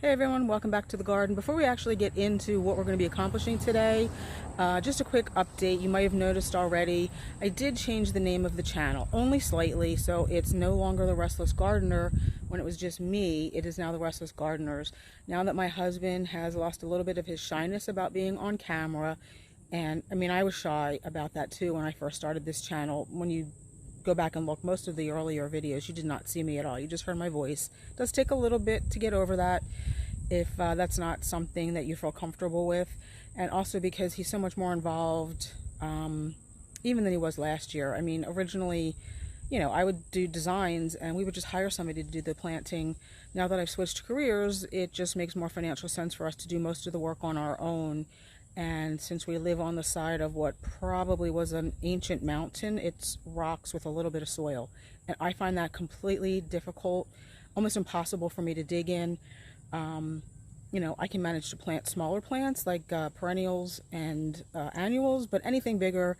Hey everyone, welcome back to the garden. Before we actually get into what we're going to be accomplishing today, just a quick update. You might have noticed already, I did change the name of the channel, only slightly, so it's no longer the Restless Gardener. When it was just me, it is now the Restless Gardeners. Now that my husband has lost a little bit of his shyness about being on camera, and I mean, I was shy about that too when I first started this channel. When you go back and look, most of the earlier videos, you did not see me at all. You just heard my voice. It does take a little bit to get over that if that's not something that you feel comfortable with, and also because he's so much more involved even than he was last year. I mean, originally, you know, I would do designs and we would just hire somebody to do the planting. Now that I've switched careers, it just makes more financial sense for us to do most of the work on our own. And since we live on the side of what probably was an ancient mountain, it's rocks with a little bit of soil, and I find that completely difficult, almost impossible for me to dig in. You know, I can manage to plant smaller plants like perennials and annuals, but anything bigger,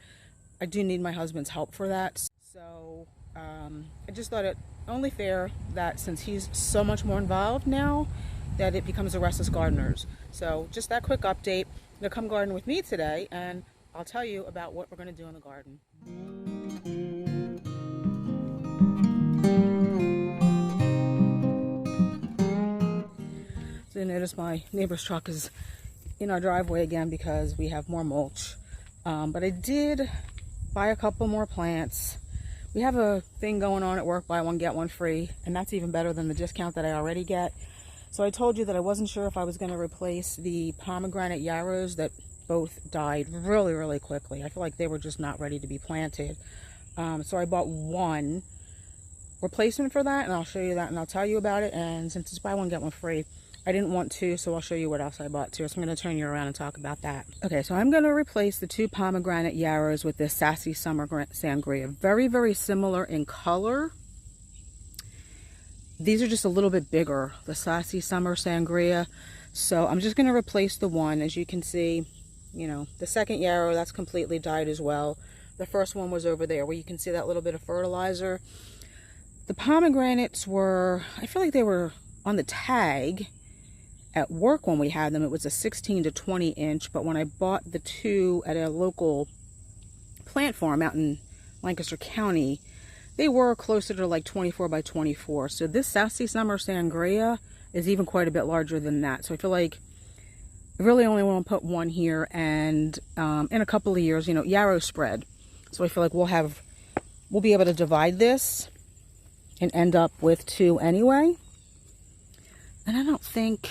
I do need my husband's help for that. So I just thought it only fair that since he's so much more involved now, that it becomes the Restless Gardeners. So just that quick update. You'll come garden with me today, and I'll tell you about what we're going to do in the garden. So you notice my neighbor's truck is in our driveway again because we have more mulch. But I did buy a couple more plants. We have a thing going on at work, buy one, get one free, and that's even better than the discount that I already get. So I told you that I wasn't sure if I was going to replace the pomegranate yarrows that both died really, really quickly. I feel like they were just not ready to be planted. So I bought one replacement for that, and I'll show you that and I'll tell you about it. And since it's buy one, get one free, I didn't want to, so I'll show you what else I bought too. So I'm going to turn you around and talk about that. Okay, so I'm going to replace the two pomegranate yarrows with this Sassy Summer Sangria. Very, very similar in color. These are just a little bit bigger, the Sassy Summer Sangria. So I'm just going to replace the one. As you can see, you know, the second yarrow, that's completely died as well. The first one was over there where you can see that little bit of fertilizer. The pomegranates were, I feel like they were on the tag at work when we had them. It was a 16 to 20 inch, but when I bought the two at a local plant farm out in Lancaster County, they were closer to like 24 by 24. So this Sassy Summer Sangria is even quite a bit larger than that. So I feel like I really only want to put one here, and in a couple of years, you know, yarrow spread. So I feel like we'll be able to divide this and end up with two anyway. And I don't think,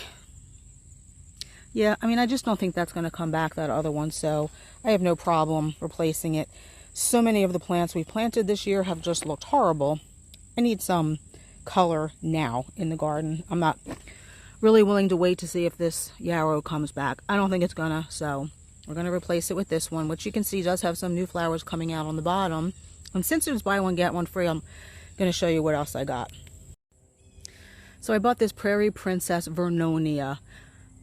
yeah, I mean, I just don't think that's going to come back, that other one. So I have no problem replacing it. So many of the plants we planted this year have just looked horrible. I need some color now in the garden. I'm not really willing to wait to see if this yarrow comes back. I don't think it's gonna, so we're gonna replace it with this one, which you can see does have some new flowers coming out on the bottom. And since it was buy one, get one free, I'm gonna show you what else I got. So I bought this Prairie Princess Vernonia.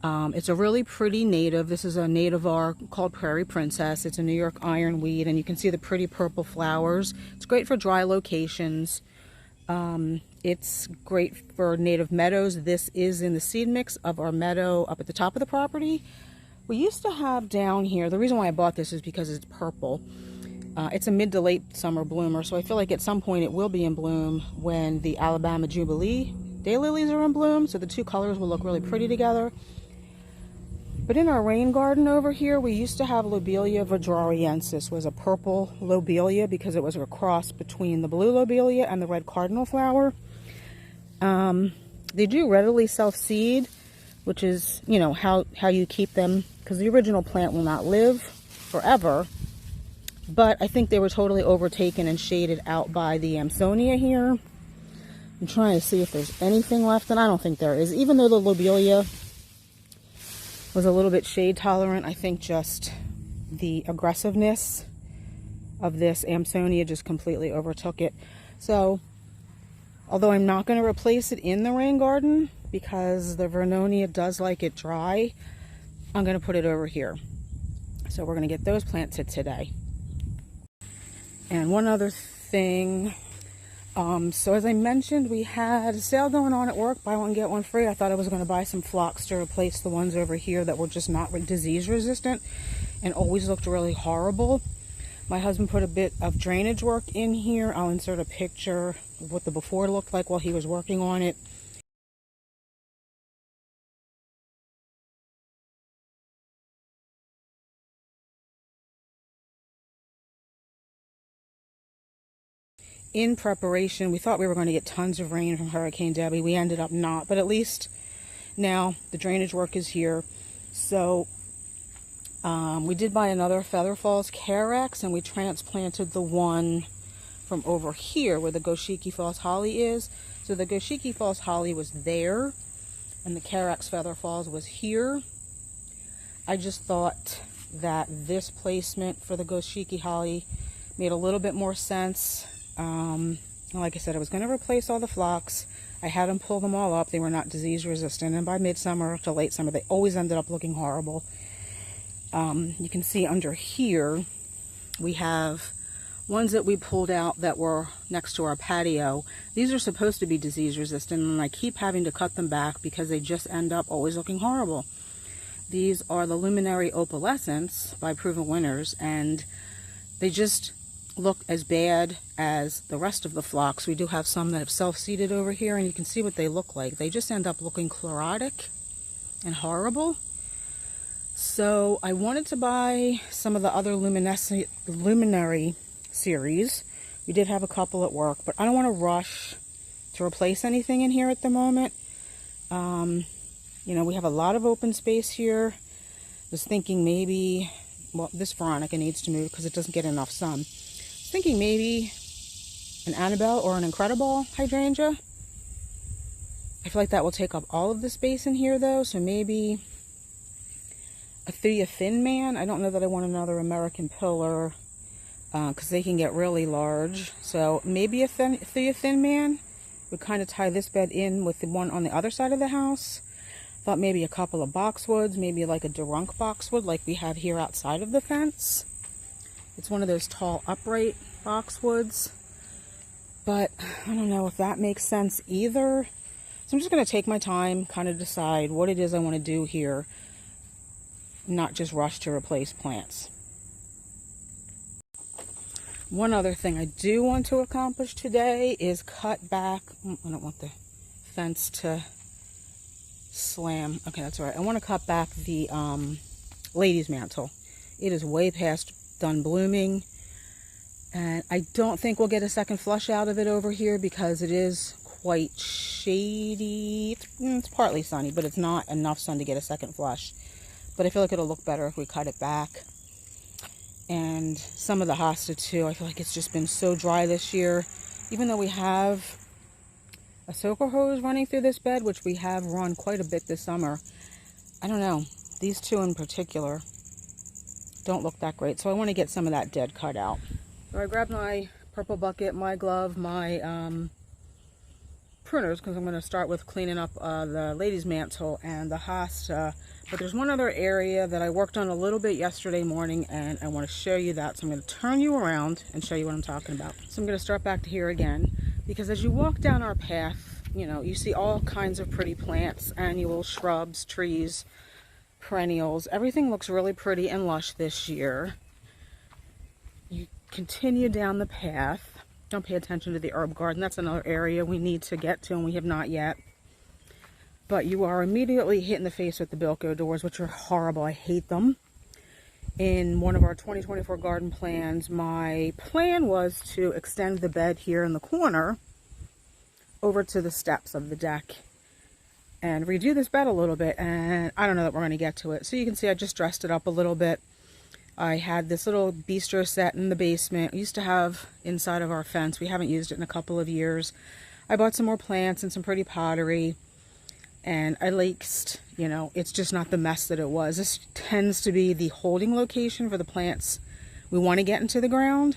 It's a really pretty native. This is a nativar called Prairie Princess. It's a New York ironweed, and you can see the pretty purple flowers. It's great for dry locations. It's great for native meadows. This is in the seed mix of our meadow up at the top of the property. We used to have down here, the reason why I bought this is because it's purple. It's a mid to late summer bloomer, so I feel like at some point it will be in bloom when the Alabama Jubilee daylilies are in bloom, so the two colors will look really pretty together. But in our rain garden over here, we used to have Lobelia Vadrariensis, was a purple lobelia because it was a cross between the blue lobelia and the red cardinal flower. They do readily self-seed, which is, you know, how you keep them, because the original plant will not live forever. But I think they were totally overtaken and shaded out by the Amsonia here. I'm trying to see if there's anything left, and I don't think there is. Even though the lobelia was a little bit shade tolerant, I think just the aggressiveness of this Amsonia just completely overtook it. So although I'm not going to replace it in the rain garden because the Vernonia does like it dry, I'm going to put it over here. So we're going to get those planted today. And one other thing, So as I mentioned, we had a sale going on at work, buy one get one free. I thought I was going to buy some phlox to replace the ones over here that were just not disease resistant and always looked really horrible. My husband put a bit of drainage work in here. I'll insert a picture of what the before looked like while he was working on it. In preparation, we thought we were going to get tons of rain from Hurricane Debbie. We ended up not, but at least now the drainage work is here. So we did buy another Feather Falls Carex, and we transplanted the one from over here where the Goshiki Falls Holly is. So the Goshiki Falls Holly was there, and the Carex Feather Falls was here. I just thought that this placement for the Goshiki Holly made a little bit more sense. Like I said, I was going to replace all the phlox. I had them pull them all up. They were not disease resistant, and by midsummer to late summer, they always ended up looking horrible. You can see under here, we have ones that we pulled out that were next to our patio. These are supposed to be disease resistant, and I keep having to cut them back because they just end up always looking horrible. These are the Luminary Opalescents by Proven Winners, and they just look as bad as the rest of the phlox. We do have some that have self-seeded over here, and you can see what they look like. They just end up looking chlorotic and horrible. So I wanted to buy some of the other Luminary series. We did have a couple at work, but I don't want to rush to replace anything in here at the moment. You know, we have a lot of open space here. Was thinking maybe, well, this Veronica needs to move because it doesn't get enough sun. Thinking maybe an Annabelle or an Incredible hydrangea. I feel like that will take up all of the space in here though, so maybe a Thea Thin Man. I don't know that I want another American Pillar because they can get really large. So maybe a Thea Thin Man would kind of tie this bed in with the one on the other side of the house. Thought maybe a couple of boxwoods, maybe like a Durunk boxwood like we have here outside of the fence. It's one of those tall upright boxwoods, but I don't know if that makes sense either. So I'm just going to take my time, kind of decide what it is I want to do here, not just rush to replace plants. One other thing I do want to accomplish today is cut back. I don't want the fence to slam. Okay, that's all right. I want to cut back the ladies' mantle. It is way past done blooming, and I don't think we'll get a second flush out of it over here because it is quite shady. It's partly sunny, but it's not enough sun to get a second flush. But I feel like it'll look better if we cut it back. And some of the hosta too, I feel like it's just been so dry this year. Even though we have a soaker hose running through this bed, which we have run quite a bit this summer, I don't know, these two in particular don't look that great. So I want to get some of that dead cut out. So I grabbed my purple bucket, my glove, my pruners, because I'm going to start with cleaning up the ladies' mantle and the hosta. But there's one other area that I worked on a little bit yesterday morning, and I want to show you that. So I'm going to turn you around and show you what I'm talking about. So I'm going to start back to here again, because as you walk down our path, you know, you see all kinds of pretty plants, annuals, shrubs, trees, perennials. Everything looks really pretty and lush this year. You continue down the path. Don't pay attention to the herb garden. That's another area we need to get to, and we have not yet. But you are immediately hit in the face with the Bilko doors, which are horrible. I hate them. In one of our 2024 garden plans, my plan was to extend the bed here in the corner over to the steps of the deck and redo this bed a little bit, and I don't know that we're going to get to it. So you can see I just dressed it up a little bit. I had this little bistro set in the basement. We used to have inside of our fence. We haven't used it in a couple of years. I bought some more plants and some pretty pottery, and I laced, you know, it's just not the mess that it was. This tends to be the holding location for the plants we want to get into the ground,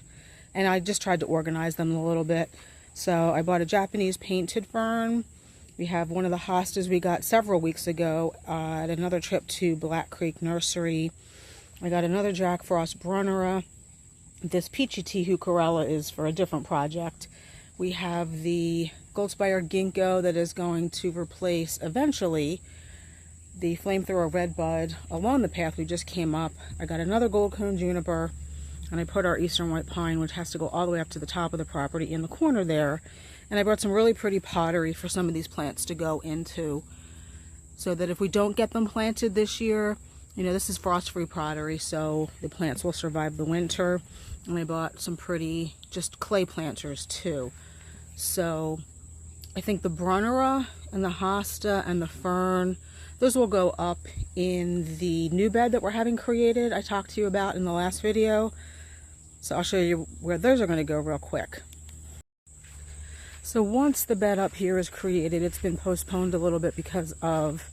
and I just tried to organize them a little bit. So I bought a Japanese painted fern. We have one of the hostas we got several weeks ago at another trip to Black Creek Nursery. I got another Jack Frost Brunnera. This Peachy Tea Heucherella is for a different project. We have the gold-spire ginkgo that is going to replace eventually the flamethrower redbud along the path we just came up. I got another gold cone juniper, and I put our eastern white pine, which has to go all the way up to the top of the property, in the corner there. And I brought some really pretty pottery for some of these plants to go into, so that if we don't get them planted this year, you know, this is frost-free pottery, so the plants will survive the winter. And I bought some pretty just clay planters too. So I think the brunnera and the hosta and the fern, those will go up in the new bed that we're having created, I talked to you about in the last video. So I'll show you where those are going to go real quick. So once the bed up here is created, it's been postponed a little bit because of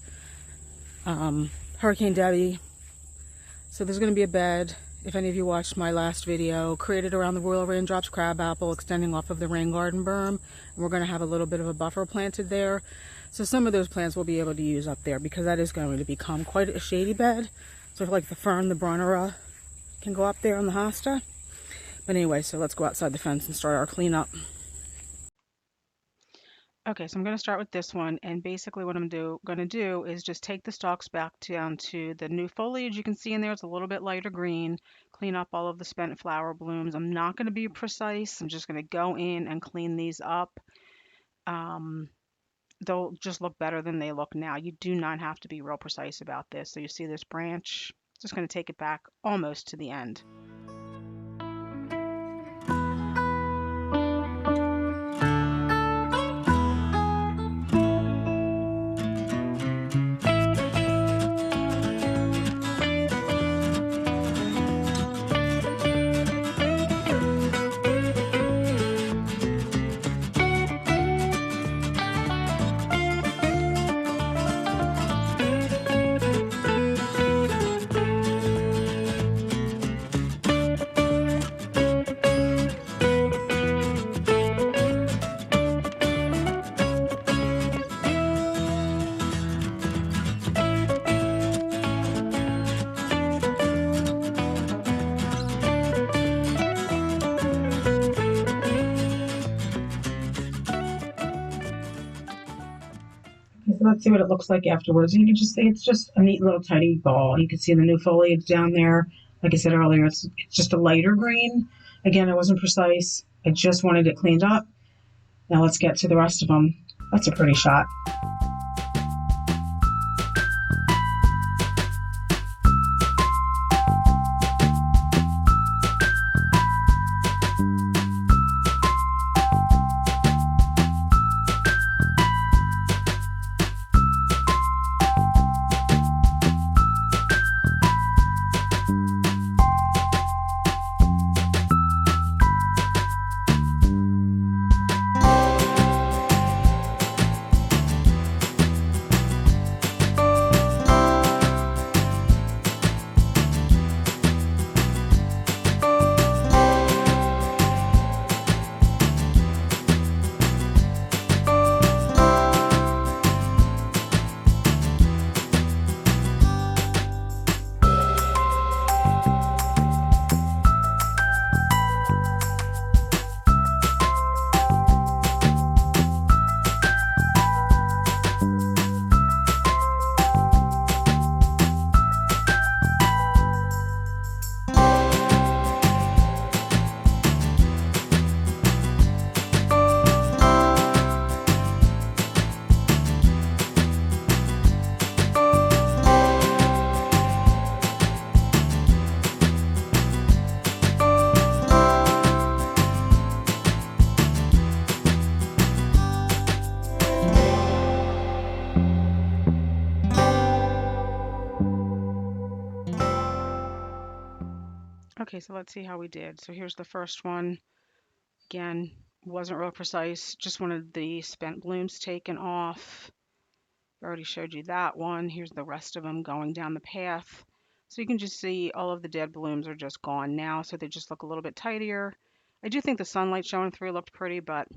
Hurricane Debbie. So there's going to be a bed, if any of you watched my last video, created around the Royal Raindrops crabapple extending off of the rain garden berm. And we're going to have a little bit of a buffer planted there. So some of those plants we'll be able to use up there, because that is going to become quite a shady bed. So like the fern, the brunnera can go up there on the hosta. But anyway, so let's go outside the fence and start our cleanup. Okay, so I'm going to start with this one, and basically what I'm going to do is just take the stalks back down to the new foliage. You can see in there it's a little bit lighter green. Clean up all of the spent flower blooms. I'm not going to be precise. I'm just going to go in and clean these up. They'll just look better than they look now. You do not have to be real precise about this. So you see this branch, just going to take it back almost to the end. So let's see what it looks like afterwards. And you can just see it's just a neat little tidy ball. You can see the new foliage down there. Like I said earlier, it's just a lighter green. Again, I wasn't precise. I just wanted it cleaned up. Now let's get to the rest of them. That's a pretty shot. Okay, so let's see how we did. So here's the first one. Again, wasn't real precise. Just wanted the spent blooms taken off. I already showed you that one. Here's the rest of them going down the path. So you can just see all of the dead blooms are just gone now, so they just look a little bit tidier. I do think the sunlight showing through looked pretty, but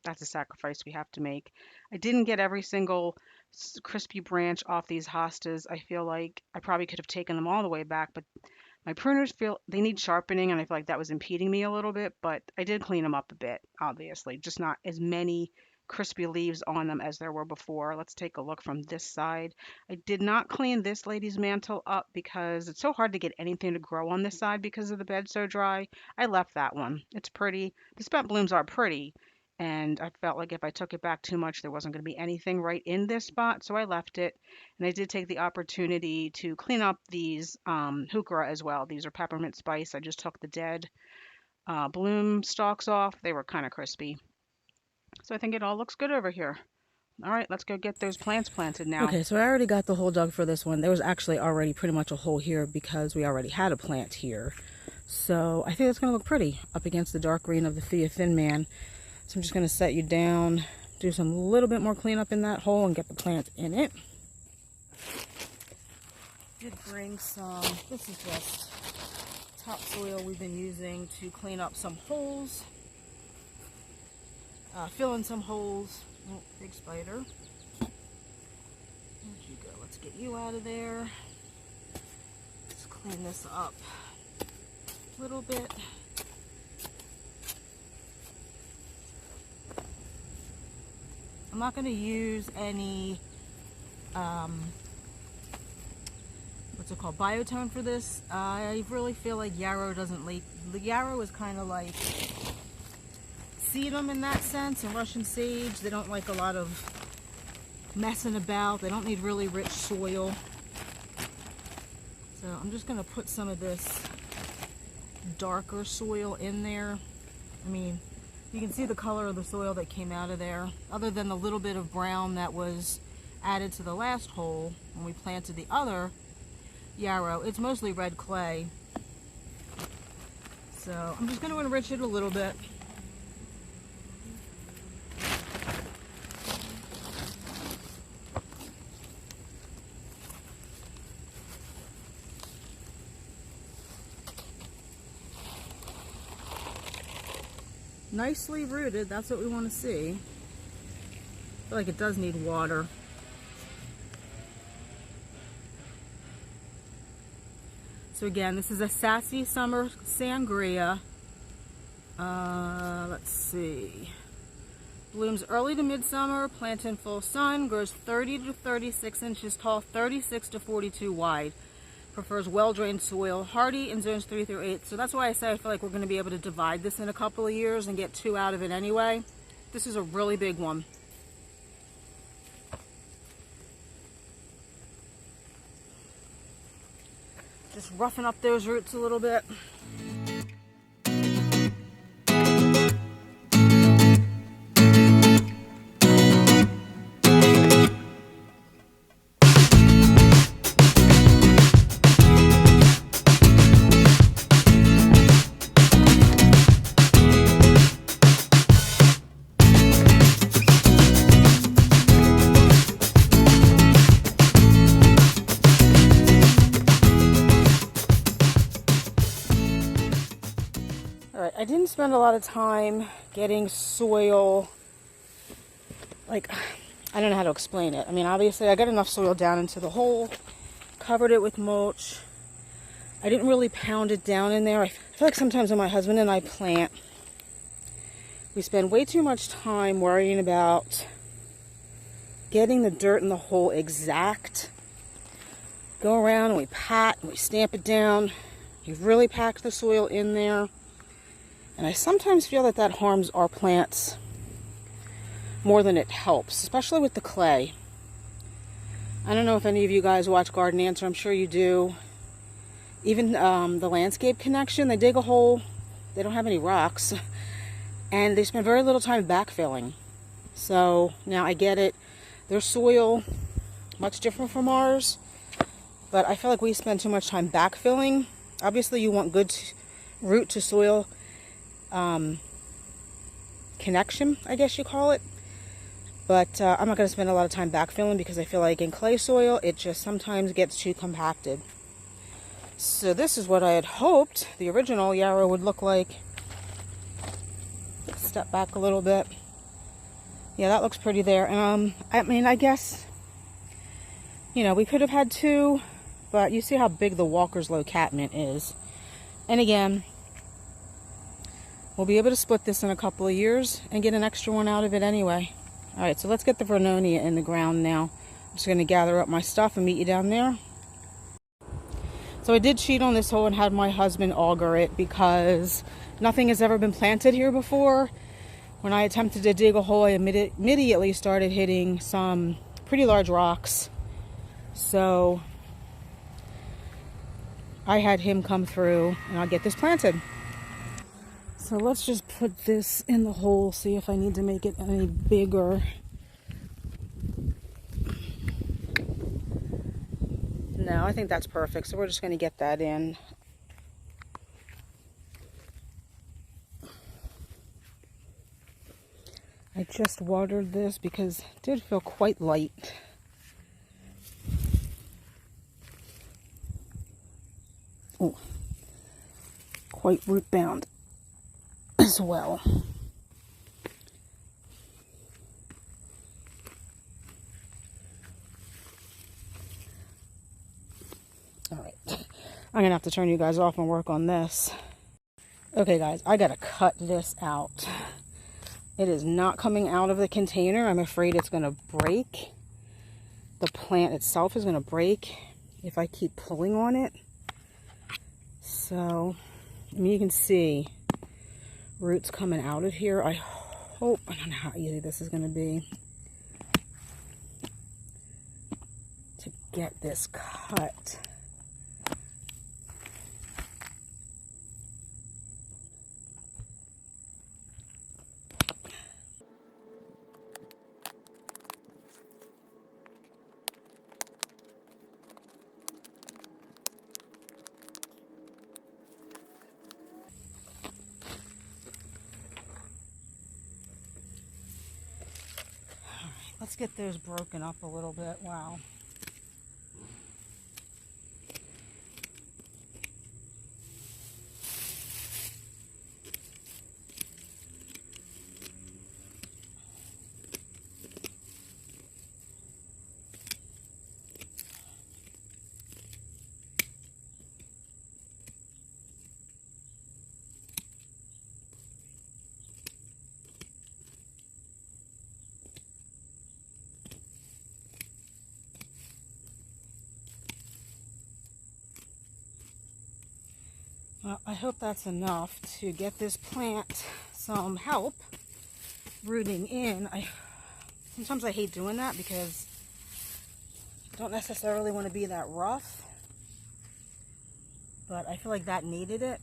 that's a sacrifice we have to make. I didn't get every single crispy branch off these hostas. I feel like I probably could have taken them all the way back, but My pruners feel they need sharpening, and I feel like that was impeding me a little bit, but I did clean them up a bit, obviously. Just not as many crispy leaves on them as there were before. Let's take a look from this side. I did not clean this lady's mantle up because it's so hard to get anything to grow on this side because of the bed so dry. I left that one. It's pretty. The spent blooms are pretty, and I felt like if I took it back too much, there wasn't going to be anything right in this spot, so I left it. And I did take the opportunity to clean up these heuchera as well. These are peppermint spice. I just took the dead bloom stalks off. They were kind of crispy. So I think it all looks good over here. All right, let's go get those plants planted now. Okay, so I already got the hole dug for this one. There was actually already pretty much a hole here because we already had a plant here. So I think it's going to look pretty up against the dark green of the Thea Thin Man. So I'm just going to set you down, do some little bit more cleanup in that hole and get the plant in it. Did bring some, this is just topsoil we've been using to clean up some holes, fill in some holes. Oh, big spider. Where'd you go? Let's get you out of there. Let's clean this up a little bit. I'm not going to use any what's it called, biotone for this. I really feel like yarrow doesn't leak. The yarrow is kind of like sedum in that sense, and Russian sage. They don't like a lot of messing about. They don't need really rich soil. So I'm just going to put some of this darker soil in there. I mean, you can see the color of the soil that came out of there, other than the little bit of brown that was added to the last hole when we planted the other yarrow. It's mostly red clay. So I'm just going to enrich it a little bit. Nicely rooted, that's what we want to see. I feel like it does need water. So again, this is a Sassy Summer Sangria. Let's see. Blooms early to midsummer, plant in full sun, grows 30 to 36 inches tall, 36 to 42 wide. Prefers well-drained soil, hardy in zones 3 through 8. So that's why I say I feel like we're going to be able to divide this in a couple of years and get 2 out of it anyway. This is a really big one. Just roughing up those roots a little bit. I didn't spend a lot of time getting soil, like, I don't know how to explain it. I mean, obviously I got enough soil down into the hole, covered it with mulch. I didn't really pound it down in there. I feel like sometimes when my husband and I plant, we spend way too much time worrying about getting the dirt in the hole exact. Go around and we pat and we stamp it down. You really pack the soil in there. And I sometimes feel that that harms our plants more than it helps, especially with the clay. I don't know if any of you guys watch Garden Answer. I'm sure you do. Even the Landscape Connection, they dig a hole. They don't have any rocks. And they spend very little time backfilling. So now I get it. Their soil, much different from ours. But I feel like we spend too much time backfilling. Obviously you want good root to soil connection, I guess you call it. But I'm not going to spend a lot of time backfilling because I feel like in clay soil it just sometimes gets too compacted. So this is what I had hoped the original yarrow would look like. Step back a little bit. Yeah, that looks pretty there. I mean, I guess, you know, we could have had 2, but you see how big the Walker's Low catmint is. And again, we'll be able to split this in a couple of years and get an extra one out of it anyway. All right, so let's get the Vernonia in the ground now. I'm just going to gather up my stuff and meet you down there. So I did cheat on this hole and had my husband auger it because nothing has ever been planted here before. When I attempted to dig a hole, I immediately started hitting some pretty large rocks. So I had him come through and I'll get this planted. So let's just put this in the hole, see if I need to make it any bigger. No, I think that's perfect. So we're just going to get that in. I just watered this because it did feel quite light. Oh, quite root bound as well. All right, I'm gonna have to turn you guys off and work on this. Okay guys, I gotta cut this out. It is not coming out of the container. I'm afraid it's gonna break. The plant itself is gonna break if I keep pulling on it. So, I mean, you can see roots coming out of here. I don't know how easy this is gonna be to get this cut. Let's get those broken up a little bit. Wow. Well, I hope that's enough to get this plant some help rooting in. Sometimes I hate doing that because I don't necessarily want to be that rough, but I feel like that needed it.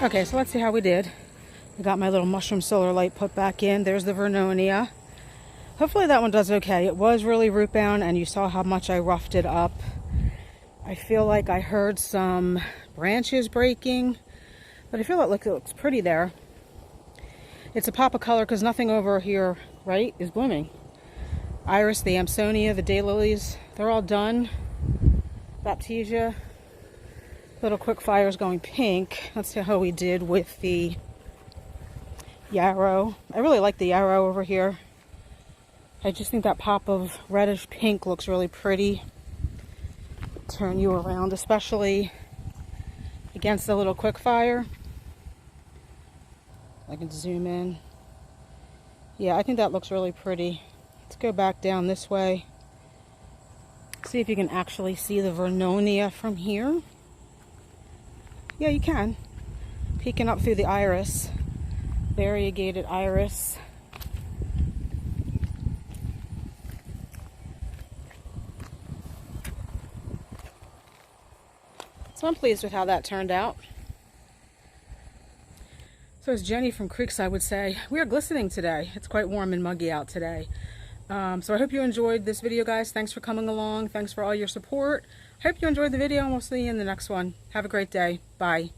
Okay, so let's see how we did. I got my little mushroom solar light put back in. There's the Vernonia. Hopefully that one does okay. It was really root bound and you saw how much I roughed it up. I feel like I heard some branches breaking, but I feel it looks pretty there. It's a pop of color because nothing over here, right, is blooming. Iris, the Amsonia, the daylilies, they're all done. Baptisia. Little quick fire's going pink. Let's see how we did with the yarrow. I really like the yarrow over here. I just think that pop of reddish pink looks really pretty. Turn you around, especially against the little quick fire. I can zoom in. Yeah, I think that looks really pretty. Let's go back down this way. See if you can actually see the Vernonia from here. Yeah, you can. Peeking up through the iris. Variegated iris. So I'm pleased with how that turned out. So as Jenny from Creekside would say, we are glistening today. It's quite warm and muggy out today. So I hope you enjoyed this video, guys. Thanks for coming along. Thanks for all your support. I hope you enjoyed the video, and we'll see you in the next one. Have a great day. Bye.